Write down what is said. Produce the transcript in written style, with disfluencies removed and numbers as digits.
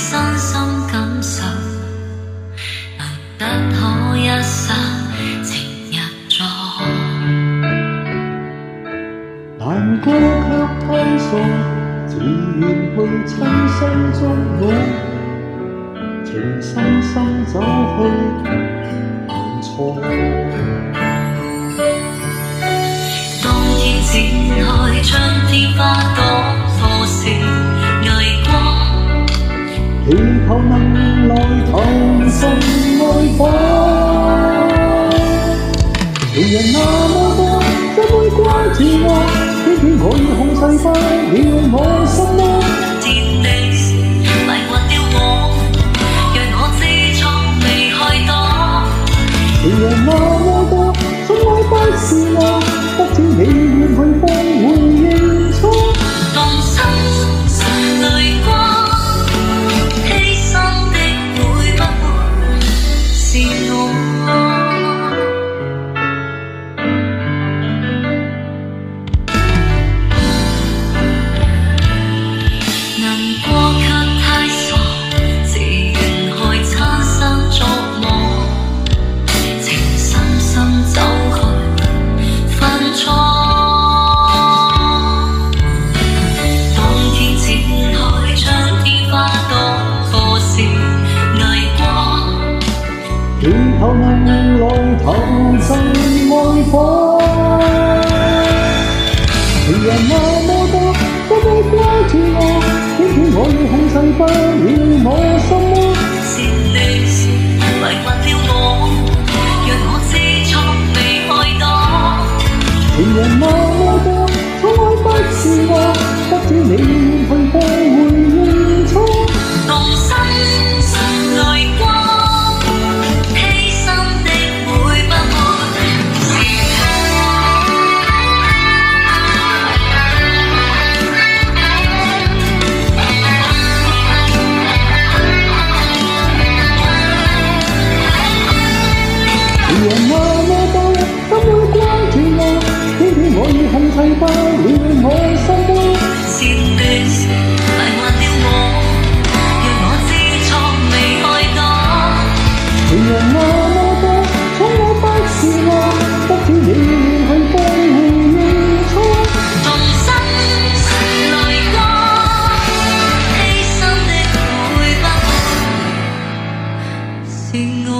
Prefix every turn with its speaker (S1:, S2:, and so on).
S1: 身心感受，難得可一剎情日在。
S2: 難過卻太傻，自然去親身捉摸，情深深走去行錯。
S1: 當天展開，將天花朵破是偽光。
S2: 祈求能來投進愛火，情人那麼多，怎會掛住我？偏偏我已控制不了我心魔。
S1: 甜你迷惑了我，讓我知錯未開多。
S2: 情人那麼多，怎愛不是我？不知你願去放回認錯。
S1: 動心淚光。
S2: 祈求能來投進愛火，情人那麼多，怎會掛住我？偏偏我已控制不了我心魔。
S1: 是你迷惑了我，讓我知錯未開多。
S2: 情人那麼多，怎愛不是我？不知你願去放回認錯。
S1: 動心淚光。
S2: 情人那麼多，怎會掛住我？偏偏我已控制不了我心魔。
S1: 是你迷惑了我，讓我知錯未開多。
S2: 情人那麼多，寵我不是我，不知你願去放回認錯。
S1: 動心淚光，犧牲的會不會是我？